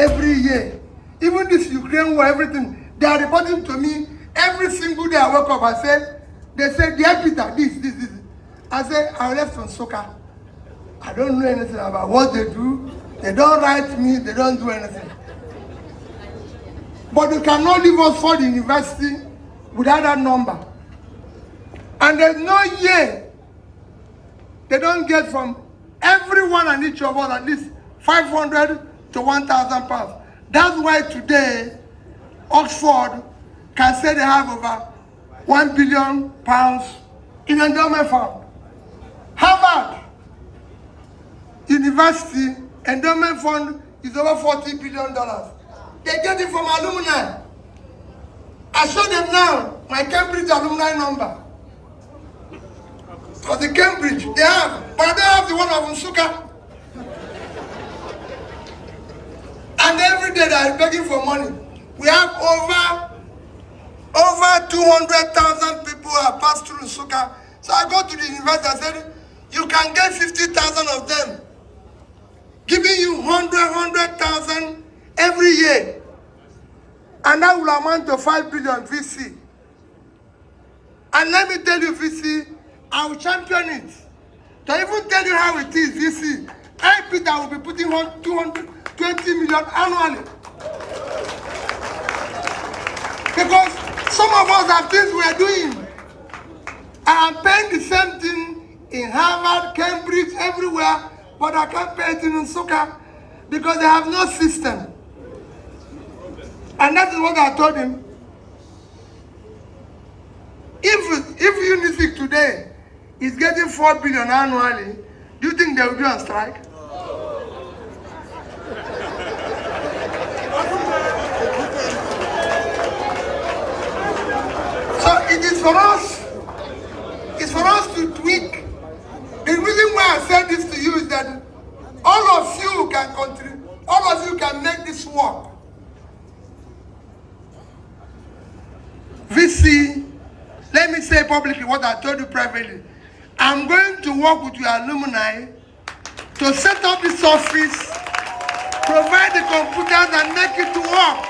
every year. Even this Ukraine war, everything, they are reporting to me every single day I wake up. I say, they say, dear Peter, this. I say, I left from soccer. I don't know anything about what they do. They don't write me, they don't do anything. But they cannot leave us for the university without that number. And there's no year they don't get from everyone and each of us at least 500 to 1,000 pounds. That's why today Oxford can say they have over 1 billion pounds in endowment fund. Harvard University endowment fund is over $40 billion. They get it from alumni. I show them now my Cambridge alumni number. For the Cambridge, they have, but I don't have the one of Nsukka. And every day they are begging for money. We have over 200,000 people who have passed through Nsukka. So I go to the university and said, you can get 50,000 of them, giving you 100,000 every year. And that will amount to 5 billion VC. And let me tell you, VC, I will champion it. To even tell you how it is, VC, Peter will be putting on 220 million annually. Because some of us have things we are doing. I am paying the same thing in Harvard, Cambridge, everywhere, but I can't pay it in Nsukka because they have no system. And that is what I told him. If UNICEF today is getting 4 billion annually, do you think they will be on strike? So it is for us. It's for us to tweak. The reason why I said this to you is that all of you can contribute, all of you can make this work. VC, let me say publicly what I told you privately. I'm going to work with your alumni to set up this office, provide the computers and make it work.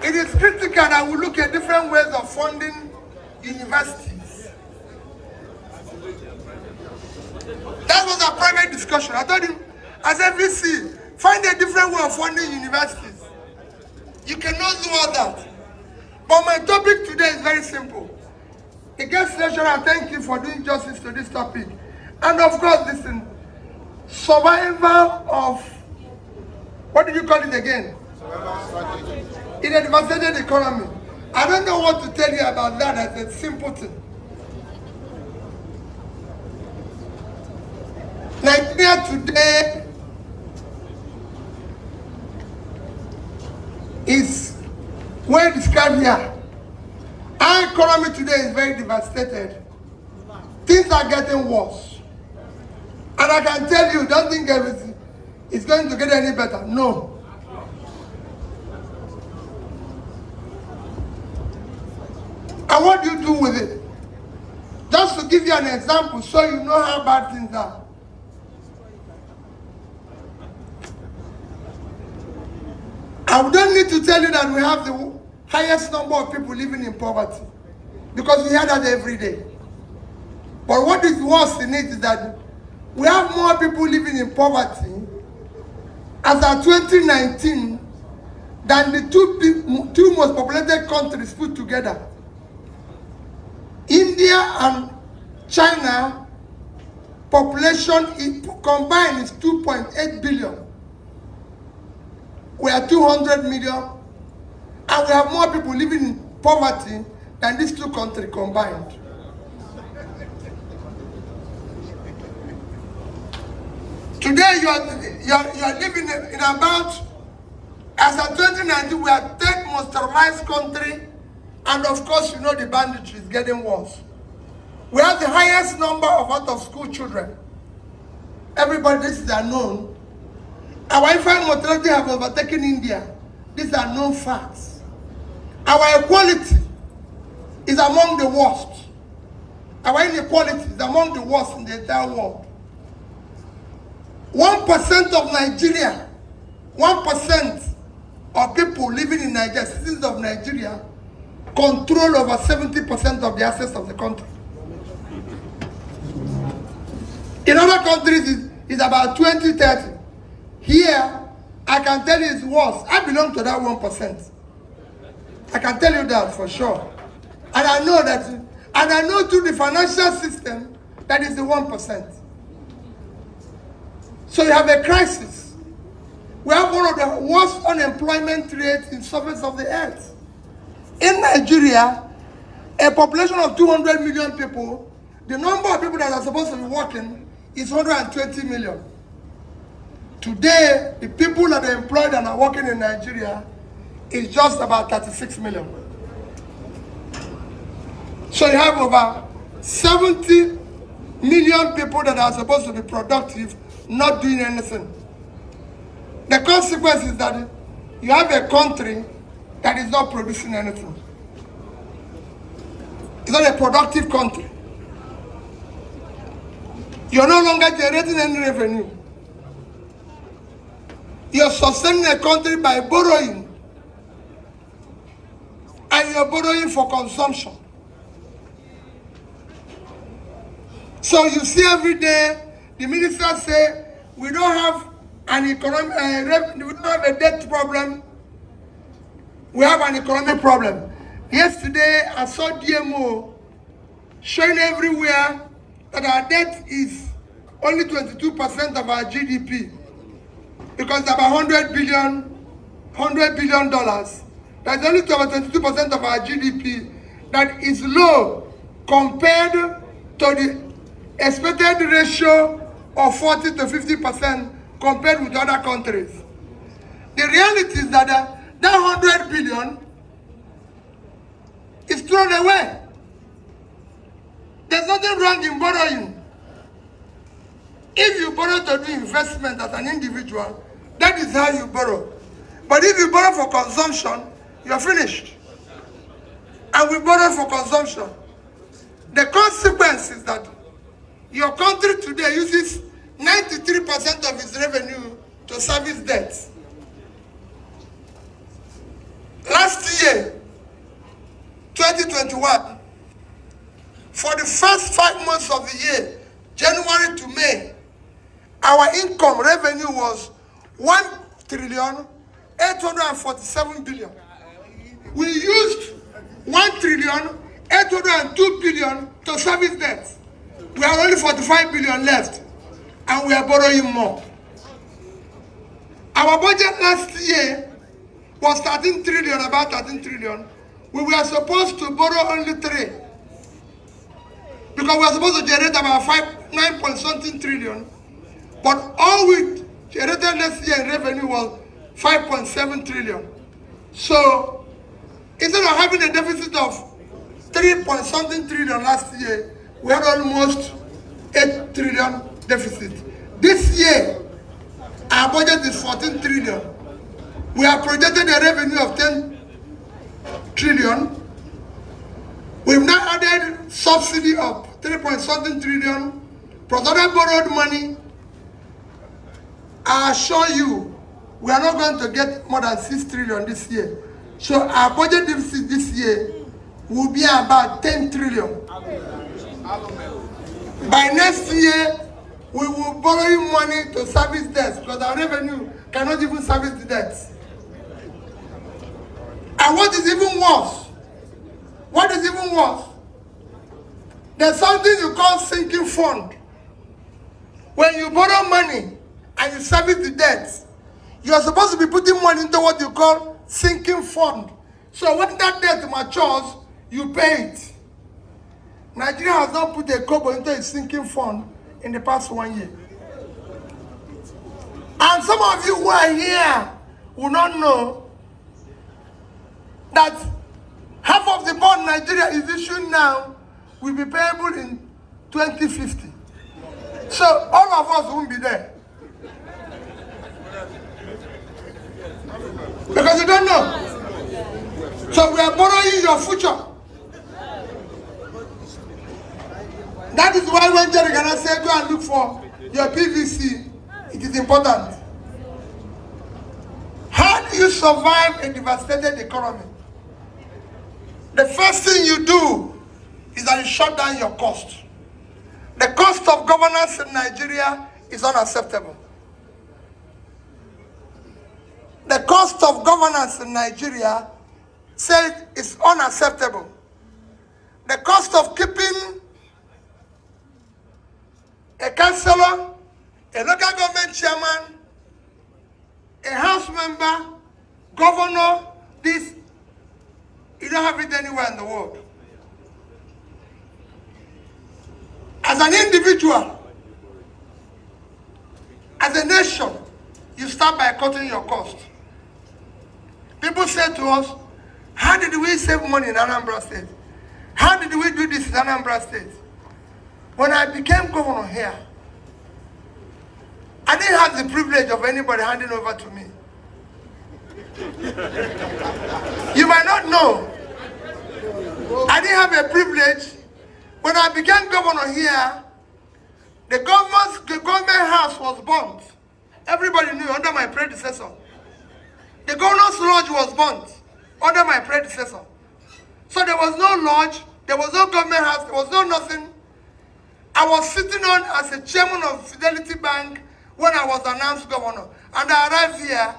It is critical that we look at different ways of funding universities. That was a private discussion. I told him, as VC, find a different way of funding universities. You cannot do all that. But my topic today is very simple. The guest lecturer, thank you for doing justice to this topic. And of course, listen, survival of, what did you call it again? In a devastated economy. I don't know what to tell you about that as a simple thing. Nigeria today is well described here. Our economy today is very devastated. Things are getting worse. And I can tell you, don't think everything is going to get any better. No. And what do you do with it? Just to give you an example so you know how bad things are. I don't need to tell you that we have the highest number of people living in poverty, because we hear that every day. But what is worse in it is that we have more people living in poverty as of 2019 than the two most populated countries put together. India and China population combined is 2.8 billion. We are 200 million, and we have more people living in poverty than these two countries combined. Today you are living in about, as of 2019, we are third most terrorized country. And of course, you know the banditry is getting worse. We have the highest number of out-of-school children. Everybody, this is unknown. Our infant mortality has overtaken India. These are known facts. Our equality is among the worst. Our inequality is among the worst in the entire world. 1% of Nigeria, 1% of people living in Nigeria, citizens of Nigeria, control over 70% of the assets of the country. In other countries, it's about 20, 30. Here, I can tell you it's worse. I belong to that 1%. I can tell you that for sure. And I know that, and I know through the financial system, that is the 1%. So you have a crisis. We have one of the worst unemployment rates in the surface of the earth. In Nigeria, a population of 200 million people, the number of people that are supposed to be working is 120 million. Today, the people that are employed and are working in Nigeria is just about 36 million. So you have over 70 million people that are supposed to be productive, not doing anything. The consequence is that you have a country that is not producing anything. It's not a productive country. You're no longer generating any revenue. You're sustaining a country by borrowing. And you're borrowing for consumption. So you see every day, the ministers say, we don't have an economic, we don't have a debt problem. We have an economic problem. Yesterday, I saw DMO showing everywhere that our debt is only 22% of our GDP. Because about $100 billion. That's only about 22% of our GDP. That is low compared to the expected ratio of 40 to 50% compared with other countries. The reality is that that 100 billion is thrown away. There's nothing wrong in borrowing. If you borrow to do investment as an individual, that is how you borrow. But if you borrow for consumption, you're finished. And we borrow for consumption. The consequence is that your country today uses 93% of its revenue to service debt. Last year, 2021, for the first 5 months of the year, January to May, our income revenue was 1,847 billion. We used 1,802 billion to service debt. We have only 45 billion left, and we are borrowing more. Our budget last year was 13 trillion, about 13 trillion. We were supposed to borrow only 3. Because we were supposed to generate about 9 point something trillion. But all we generated last year in revenue was 5.7 trillion. So instead of having a deficit of 3 point something trillion last year, we had almost 8 trillion deficit. This year, our budget is 14 trillion. We have projected a revenue of 10 trillion. We've now added subsidy of 3 point something trillion, plus other borrowed money. I assure you, we are not going to get more than 6 trillion this year. So our budget deficit this year will be about 10 trillion. By next year, we will borrow money to service debts because our revenue cannot even service the debts. And what is even worse? What is even worse? There's something you call sinking fund. When you borrow money and you service the debts, you are supposed to be putting money into what you call sinking fund. So when that debt matures, you pay it. Nigeria has not put a kobo into a sinking fund in the past 1 year. And some of you who are here will not know that half of the bond Nigeria is issuing now will be payable in 2050. So all of us won't be there. Because you don't know. So we are borrowing your future. That is why when Jerry Ghana said go and look for your PVC, it is important. How do you survive a devastated economy? The first thing you do is that you shut down your cost. The cost of governance in Nigeria is unacceptable. The cost of governance in Nigeria said is unacceptable. The cost of keeping a councillor, a local government chairman, a house member, governor, this, you don't have it anywhere in the world. As an individual, as a nation, you start by cutting your cost. People say to us, how did we save money in Anambra State? How did we do this in Anambra State? When I became governor here, I didn't have the privilege of anybody handing over to me. You might not know. I didn't have a privilege. When I became governor here, the government house was burnt. Everybody knew under my predecessor. The governor's lodge was burnt under my predecessor. So there was no lodge, there was no government house, there was no nothing. I was sitting on as a chairman of Fidelity Bank when I was announced governor. And I arrived here,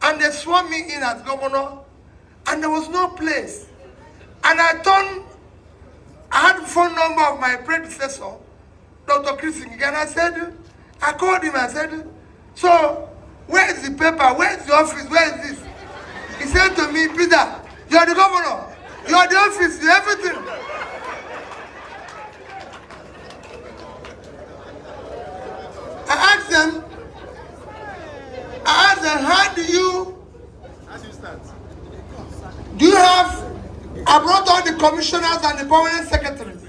and they sworn me in as governor, and there was no place. And I had the phone number of my predecessor, Dr. Chris Ngige, and I called him, I said, so, where is the paper? Where is the office? Where is this? He said to me, Peter, you are the governor. You are the office, you are everything. I asked them, how do you have, I brought all the commissioners and the permanent secretaries.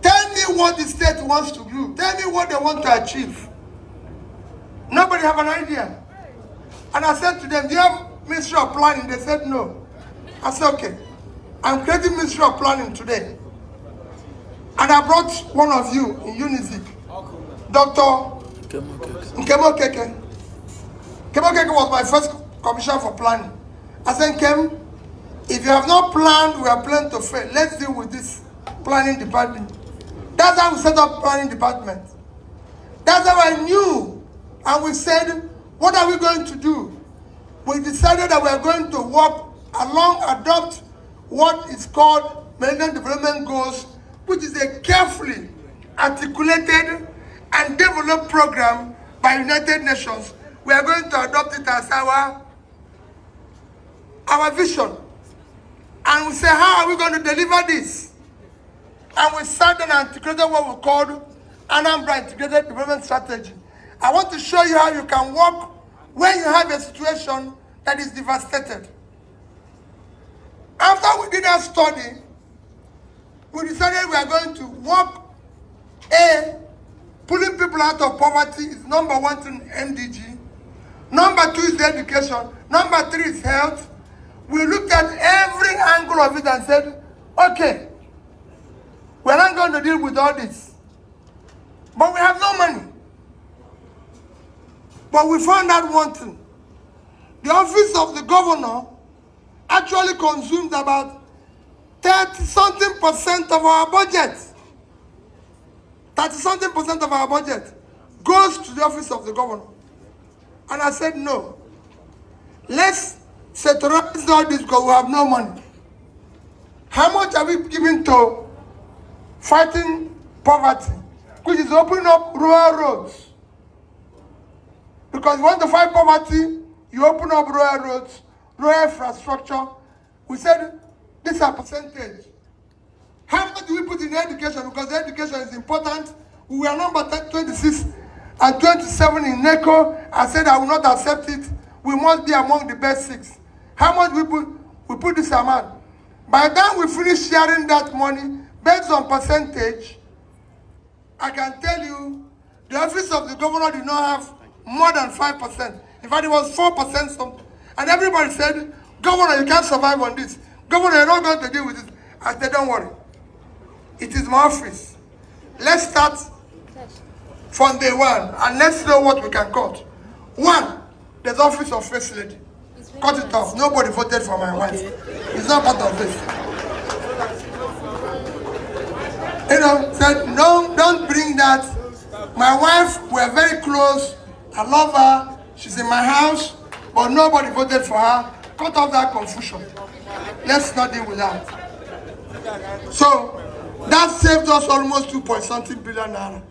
Tell me what the state wants to do. Tell me what they want to achieve. Nobody have an idea. And I said to them, do you have Ministry of Planning? They said no. I said, okay. I'm creating Ministry of Planning today. And I brought one of you in Unizik, Dr. Nkemo Keke. Nkemo Keke was my first commissioner for planning. I said, Nkem, if you have not planned, we are planning to fail. Let's deal with this planning department. That's how we set up planning department. That's how I knew. And we said, what are we going to do? We decided that we are going to work along, adopt what is called Millennium Development Goals, which is a carefully articulated and developed program by United Nations. We are going to adopt it as our vision. And we say, how are we going to deliver this? And we sat down and articulated what we called Anambra Integrated Development Strategy. I want to show you how you can work when you have a situation that is devastated. After we did that study, we decided we are going to work. Pulling people out of poverty is number one thing, MDG. Number two is education. Number three is health. We looked at every angle of it and said, okay, we're not going to deal with all this. But we have no money. But we found out one thing. The office of the governor actually consumes about 30-something% of our budget. 30-something% of our budget goes to the office of the governor. And I said, no. Let's settlerize all this because we have no money. How much are we giving to fighting poverty, which is opening up rural roads? Because you want to fight poverty, you open up rural roads, rural infrastructure. We said, this is a percentage. How much do we put in education? Because education is important. We were number 26 and 27 in NECO. I said I will not accept it. We must be among the best 6. How much we put this amount? By the time we finish sharing that money, based on percentage, I can tell you, the office of the governor did not have more than 5%. In fact, it was 4% something. And everybody said, Governor, you can't survive on this. Governor, you're not going to deal with it. I said, don't worry. It is my office. Let's start from day one and let's know what we can cut. One, there's office of first lady. Cut it off. Nobody voted for my wife. It's not part of this. You know, said, no, don't bring that. My wife, we're very close. I love her. She's in my house, but nobody voted for her. Cut off that confusion. Let's not deal with that. So, that saved us almost 2.something billion naira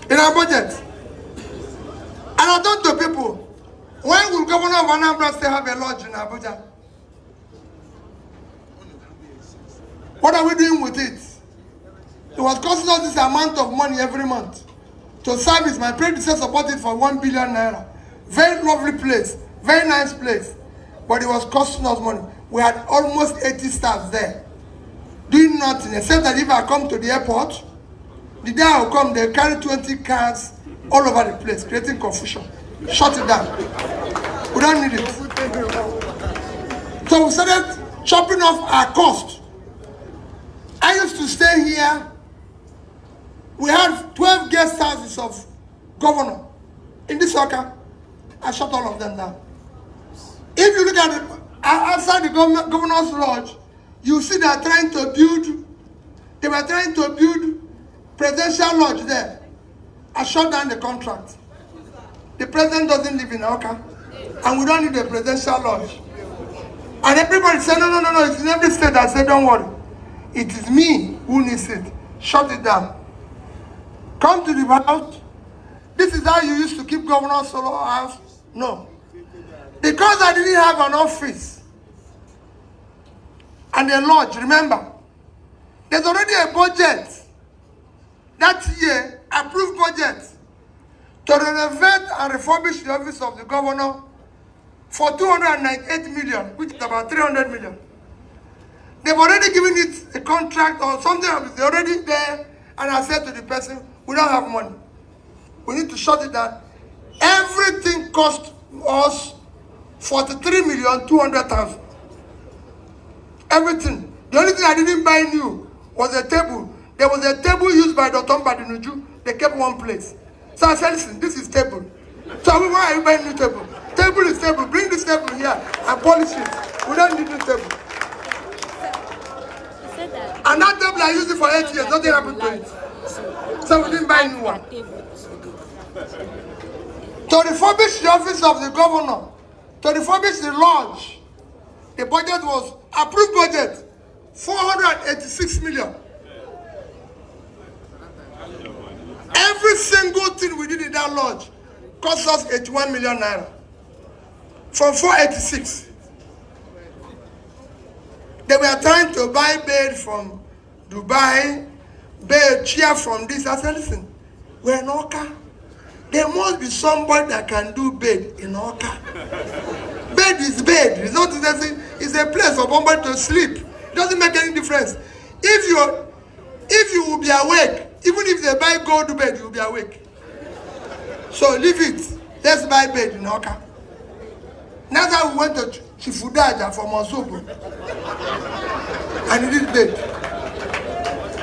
in our budget. And I told the people, when will Governor of Anambra still have a lodge in Abuja? What are we doing with it? It was costing us this amount of money every month to service. My predecessor bought it for 1 billion naira. Very lovely place, very nice place. But it was costing us money. We had almost 80 staff there, doing nothing, except that if I come to the airport, the day I will come, they'll carry 20 cars all over the place, creating confusion. Shut it down. We don't need it. So we started chopping off our cost. I used to stay here. We had 12 guest houses of governor in this Oka. I shut all of them down. If you look at it, outside the governor's lodge, you see they were trying to build presidential lodge there. I shut down the contract. The president doesn't live in Oka, and we don't need a presidential lodge. And everybody said, no, it's in every state. I said, don't worry. It is me who needs it. Shut it down. Come to the house. This is how you used to keep Governor Solo house. No. Because I didn't have an office and a lodge, remember, there's already a budget that year, approved budget, to renovate and refurbish the office of the governor for 298 million, which is about 300 million. They've already given it a contract or something, it's already there, and I said to the person, we don't have money. We need to shut it down. Everything cost us 43,200,000. Everything. The only thing I didn't buy new was a table. There was a table used by Dr. Mbadinuju. They kept one place. So I said, listen, this is table. So why are you buying new table? Table is table. Bring this table here and polish it. We don't need this table. And that table I used it for 8 years. Nothing happened to it. So we didn't buy a new one. To refurbish the office of the governor, to refurbish the lodge, the budget was, approved budget, 486 million. Every single thing we did in that lodge cost us 81 million naira. From 486. They were trying to buy bed from Dubai, bed, chair from this. I said, listen, we're in Oka. There must be somebody that can do bed in Oka. Bed is bed. It's not it's a place for somebody to sleep. It doesn't make any difference. If you will be awake, even if they buy gold bed, you will be awake. So leave it. Let's buy bed in Oka. That's how we went to Chifudaja from Osobo. And he did bed.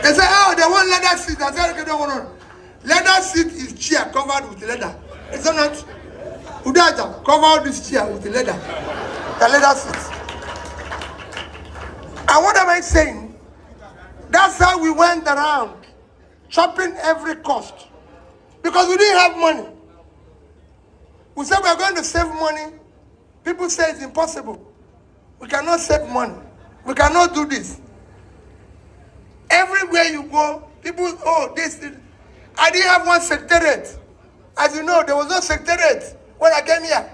They said, oh, they want leather seat. I said, okay, don't want. Leather seat is chair covered with leather. Is that not? Udaja, cover this chair with leather. The leather seat. And what am I saying? That's how we went around, chopping every cost. Because we didn't have money. We said we are going to save money. People say it's impossible. We cannot save money. We cannot do this. Everywhere you go, people, oh, this. I didn't have one secretariat. As you know, there was no secretariat when I came here.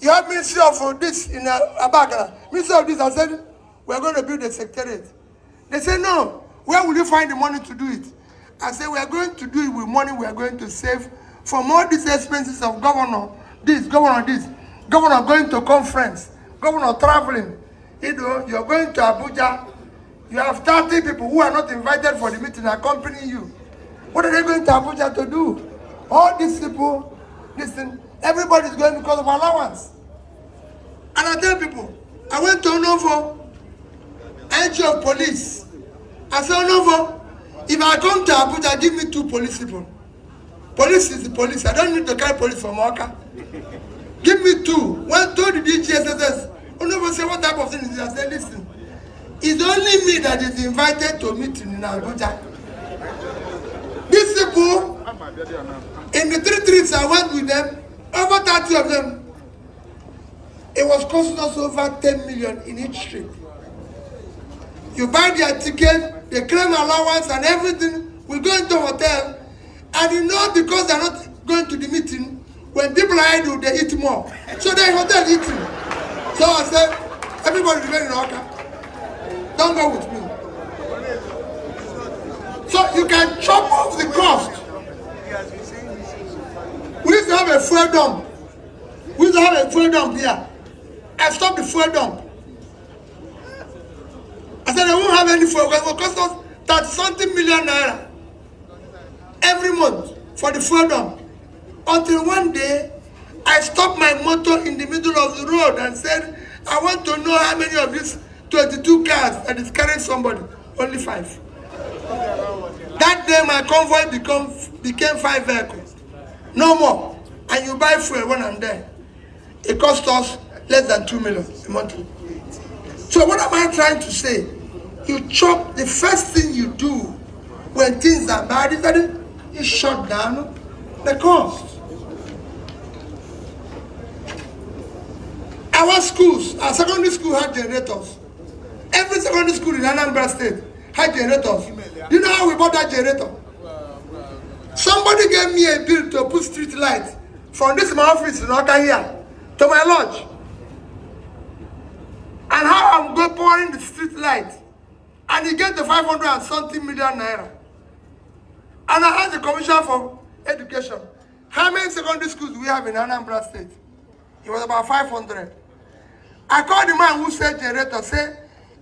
You have ministry of this in Abagana. Ministry of this, I said, we're going to build a secretariat. They said, no, where will you find the money to do it? I said, we are going to do it with money we are going to save from all these expenses of governor this, governor going to conference, governor traveling. You know, you're going to Abuja. You have 30 people who are not invited for the meeting accompanying you. What are they going to Abuja to do? All these people, listen, everybody's going because of allowance. And I tell people, I went to Onovo. I IG of police. I said, oh, no, if I come to Abuja, give me 2 police people. Police is the police. I don't need to carry police from Oka. Give me 2. When told the DGSS, oh, no, say, what type of thing is this? I said, listen, it's only me that is invited to a meeting in Abuja. These people, in the 3 trips I went with them, over 30 of them, it was costing us over 10 million in each trip. You buy their ticket, they claim allowance and everything. We go into a hotel, and you know, because they're not going to the meeting, when people are idle, they eat more. So they're in hotel eating. So I said, everybody remain in Oka. Don't go with me. So you can chop off the cost. We used to have a fuel dump. We used to have a fuel dump here. I stopped the fuel dump. I said, they won't have any fuel. It will cost us 30-something million naira every month for the fuel dump. Until one day, I stopped my motor in the middle of the road and said, I want to know how many of these 22 cars that is carrying somebody. Only 5. That day, my convoy became 5 vehicles. No more. And you buy fuel when I'm there. It cost us less than 2 million a month. So what am I trying to say? You chop, the first thing you do when things are bad is that you shut down the cost. Our schools, our secondary school had generators. Every secondary school in Anambra State had generators. Do you know how we bought that generator? Somebody gave me a bill to put street lights from this my office in Oka here to my lodge. And how I'm going pouring the street light. And he get the 500 and something million naira. And I asked the Commissioner for Education, how many secondary schools do we have in Anambra State? It was about 500. I called the man who said generator, say,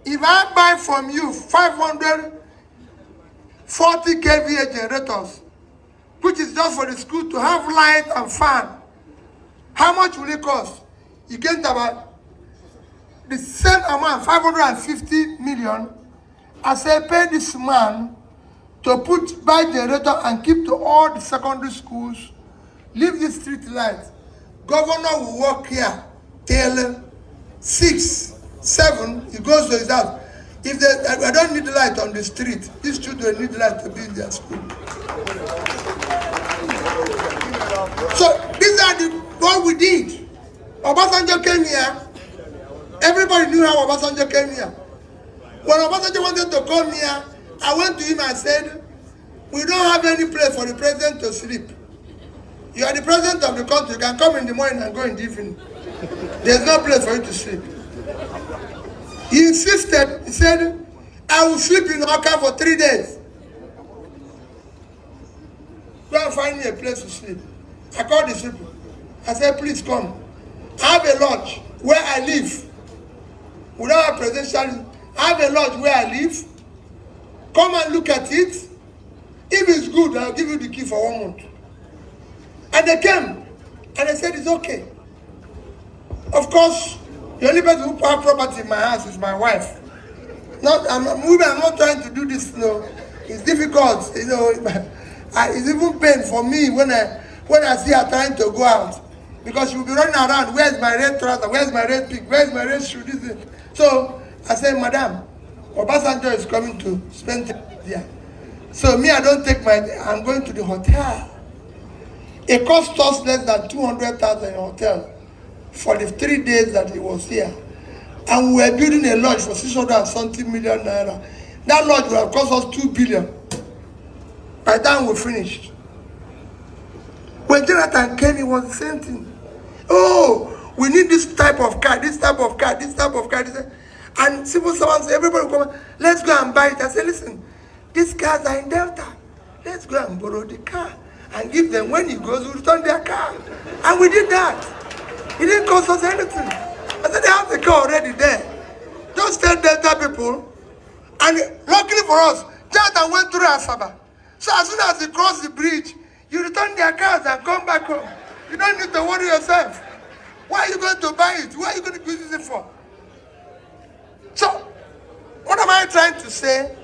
if I buy from you 540 kVA generators, which is just for the school to have light and fan, how much will it cost? You get about the same amount, 550 million. I say, pay this man to buy generator and keep to all the secondary schools, leave the street lights. Governor will work here till 6, 7, he goes to his house. If I don't need light on the street, these children need light to be in their school. So these are what we did. Obasanjo came here. Everybody knew how Obasanjo came here. When Obasanjo wanted to come here, I went to him and said, we don't have any place for the president to sleep. You are the president of the country. You can come in the morning and go in the evening. There's no place for you to sleep. He insisted. He said, I will sleep in Oka for 3 days. Go and find me a place to sleep. I called the people. I said, please come. I have a lodge where I live. We don't have presidential. I have a lodge where I live. Come and look at it. If it's good, I'll give you the key for 1 month. And they came. And they said, it's okay. Of course, the only person who have property in my house is my wife. I'm not trying to do this, you know. It's difficult, you know. It's even pain for me when I see her trying to go out. Because she will be running around, where's my red trouser, where's my red pig, where's my red shoe, this is. So I said, Madam, Obasanjo is coming to spend time there. So me, I don't take I'm going to the hotel. It cost us less than 200,000 in hotel for the 3 days that he was here. And we were building a lodge for 600-something million naira. That lodge will have cost us 2 billion. By the time we finished. When Jonathan came, it was the same thing. Oh, we need this type of car, this type of car, this type of car. And civil servants, everybody will come, let's go and buy it. I said, listen, these cars are in Delta. Let's go and borrow the car and give them. When he goes, we'll return their car. And we did that. It didn't cost us anything. I said, they have the car already there. Just tell Delta people. And luckily for us, Jonathan went through Asaba. So as soon as he crossed the bridge, you return their cars and come back home. You don't need to worry yourself. Why are you going to buy it? What are you going to use it for? So, What am I trying to say?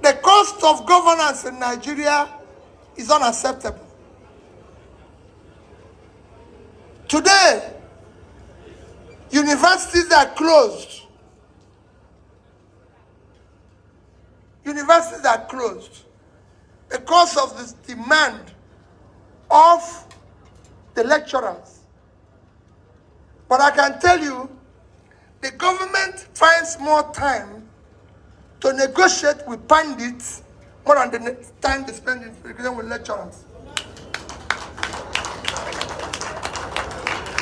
The cost of governance in Nigeria is unacceptable. Today, universities are closed. Universities are closed because of the demand of the lecturers. But I can tell you, the government finds more time to negotiate with pandits more than the time they spend in with lecturers.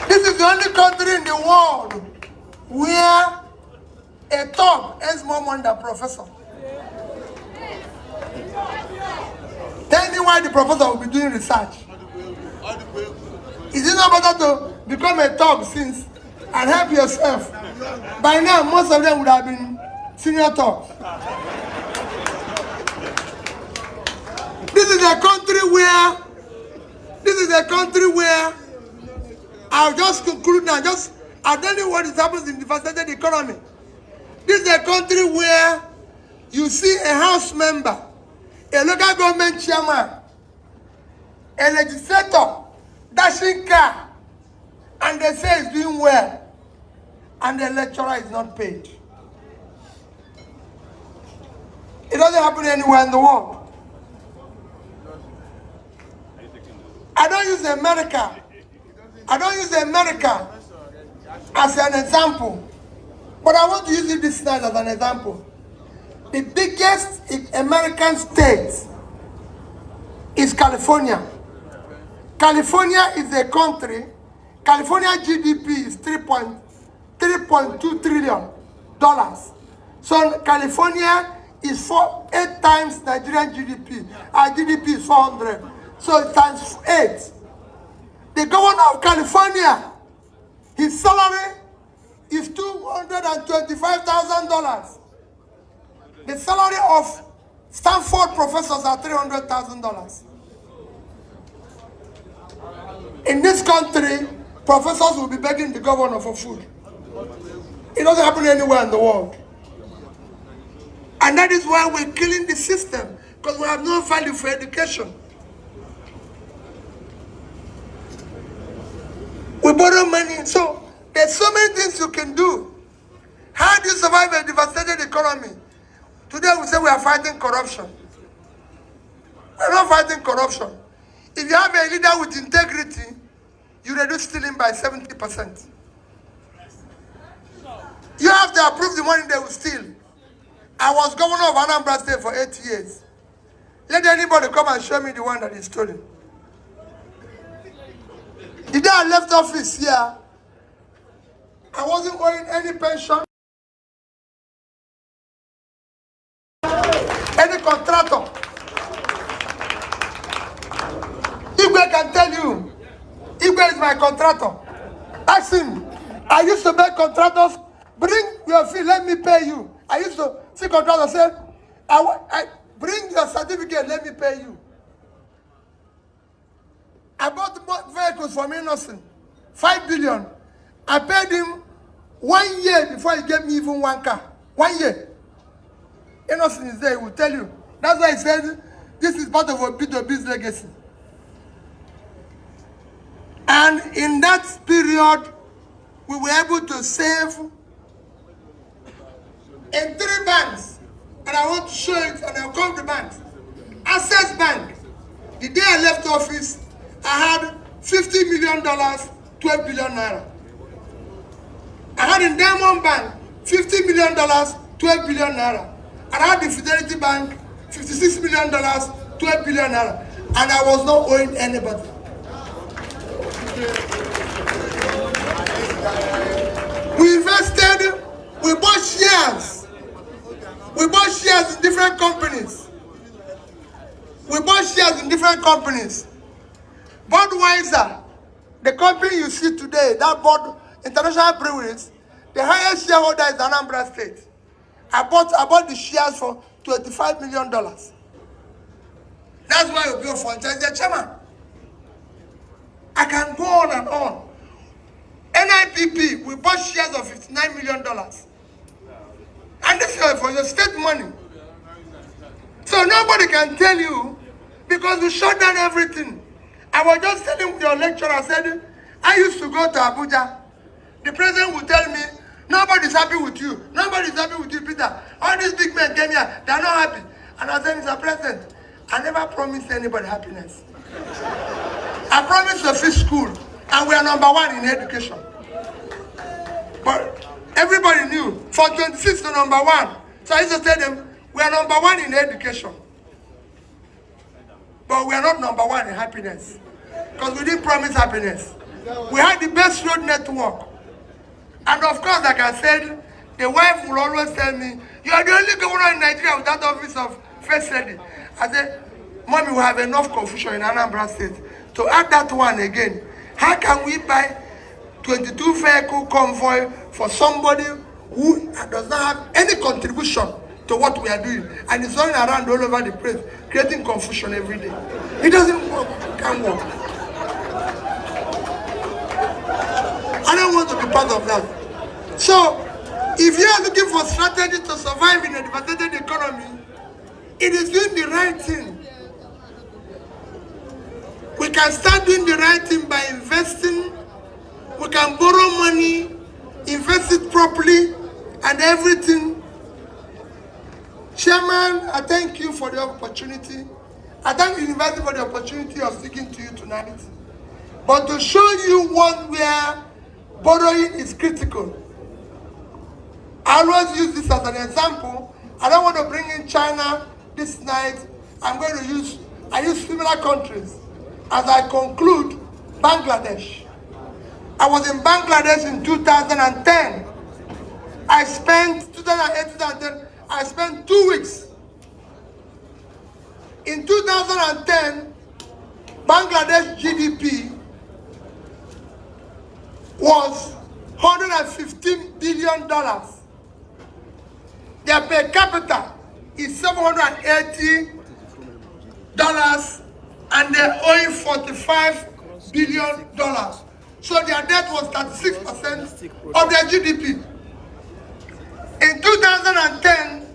This is the only country in the world where a thug earns more money than a professor. Tell me why the professor will be doing research. Is it not better to become a thug since and help yourself? By now, most of them would have been senior thugs. This is a country where I'll just conclude now. I'll tell you what is happening in the devastated economy. This is a country where you see a house member, a local government chairman, a legislator dashing car, and they say he's doing well, and the lecturer is not paid. It doesn't happen anywhere in the world. I don't use America as an example, but I want to use it this night as an example. The biggest American state is California. California is a country. California GDP is $3.2 trillion. So California is 8 times Nigerian GDP. Our GDP is 400. So it times 8. The governor of California, his salary is $225,000. The salary of Stanford professors are $300,000. In this country, professors will be begging the governor for food. It doesn't happen anywhere in the world. And that is why we're killing the system, because we have no value for education. We borrow money, so there's so many things you can do. How do you survive a devastated economy? Today we say we are fighting corruption. We're not fighting corruption. If you have a leader with integrity, you reduce stealing by 70%. You have to approve the money they will steal. I was governor of Anambra State for 8 years. Let anybody come and show me the one that is stolen. The day I left office here, I wasn't owing any pension, any contractor. Igwe can tell you, Igwe is my contractor. Ask him. I used to beg contractors, bring your fee, let me pay you. I used to see contractors say, I bring your certificate, let me pay you. I bought vehicles from Innocent, 5 billion. I paid him 1 year before he gave me even one car. 1 year. Innocent is there, he will tell you. That's why he said, this is part of a B2B's legacy. And in that period, we were able to save in 3 banks. And I want to show it, and I'll come to banks. Access Bank, the day I left office, I had $50 million, 12 billion naira. I had in Diamond Bank, $50 million, 12 billion naira. And I had the Fidelity Bank, $56 million, 12 billion naira. And I was not owing anybody. We invested, we bought shares. We bought shares in different companies. Budweiser, the company you see today, that bought International Breweries, the highest shareholder is Anambra State. I bought the shares for $25 million. That's why you go for the chairman. I can go on and on. NIPP, we bought shares of $59 million. for your state money. So nobody can tell you, because we shut down everything. I was just telling your lecturer, I said, I used to go to Abuja. The president would tell me, nobody's happy with you. Nobody's happy with you, Peter. All these big men came here, they're not happy. And I said, Mr. President, I never promised anybody happiness. I promised a free school, and we are #1 in education. But everybody knew, for 26 to #1. So I used to tell them, we are #1 in education. But we are not #1 in happiness. Because we didn't promise happiness. We had the best road network. And of course, like I said, the wife will always tell me, you are the only governor in Nigeria without office of first lady. I said, Mommy, we have enough confusion in Anambra State. To add that one again, how can we buy 22 vehicle convoy for somebody who does not have any contribution to what we are doing, and is running around all over the place, creating confusion every day? It doesn't work. It can't work. I don't want to be part of that. So, if you are looking for strategy to survive in a devastated economy, it is doing the right thing. We can start doing the right thing by investing. We can borrow money, invest it properly, and everything. Chairman, I thank you for the opportunity. I thank the university for the opportunity of speaking to you tonight. But to show you one where borrowing is critical, I always use this as an example. I don't want to bring in China this night. I'm going to use similar countries. As I conclude, Bangladesh. I was in Bangladesh in 2010. I spent 2008, 2010. I spent 2 weeks. In 2010, Bangladesh GDP was $115 billion. Their per capita is $780, and they're owing $45 billion. So their debt was 36% of their GDP. In 2010,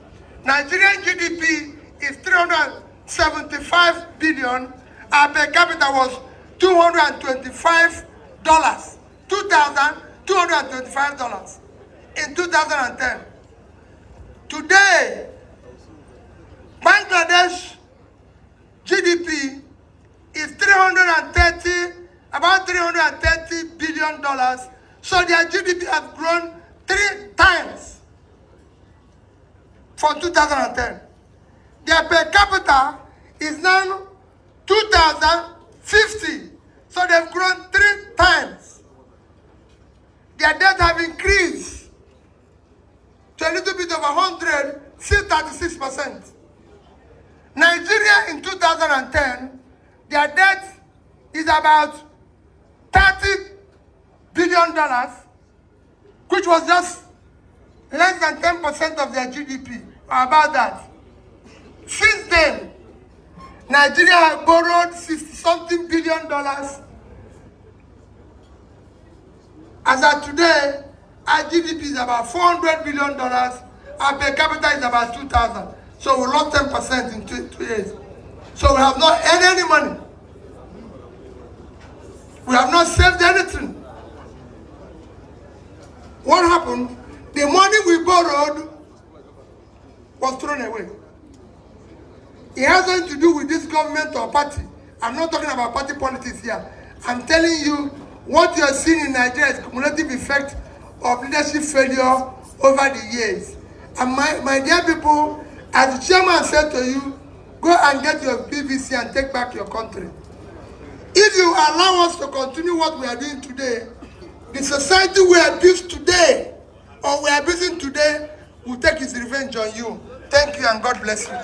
Nigerian GDP is $375 billion. Our per capita was $225. $2,225 in 2010. Today, Bangladesh GDP is about $330 billion. So their GDP has grown 3 times for 2010. Their per capita is now 2,050. So they've grown 3 times. Their debt have increased to a little bit over 100, still 36%. Nigeria in 2010, their debt is about $30 billion, which was just less than 10% of their GDP, or about that. Since then, Nigeria has borrowed $60-something billion. As of today, our GDP is about $400 billion. Our per capita is about 2,000. So we lost 10% in 2 years. So we have not earned any money. We have not saved anything. What happened? The money we borrowed was thrown away. It has nothing to do with this government or party. I'm not talking about party politics here. I'm telling you, what you are seeing in Nigeria is cumulative effect of leadership failure over the years. And my dear people, as the chairman said to you, go and get your PVC and take back your country. If you allow us to continue what we are doing today, the society we abuse today, or we are abusing today, will take its revenge on you. Thank you and God bless you.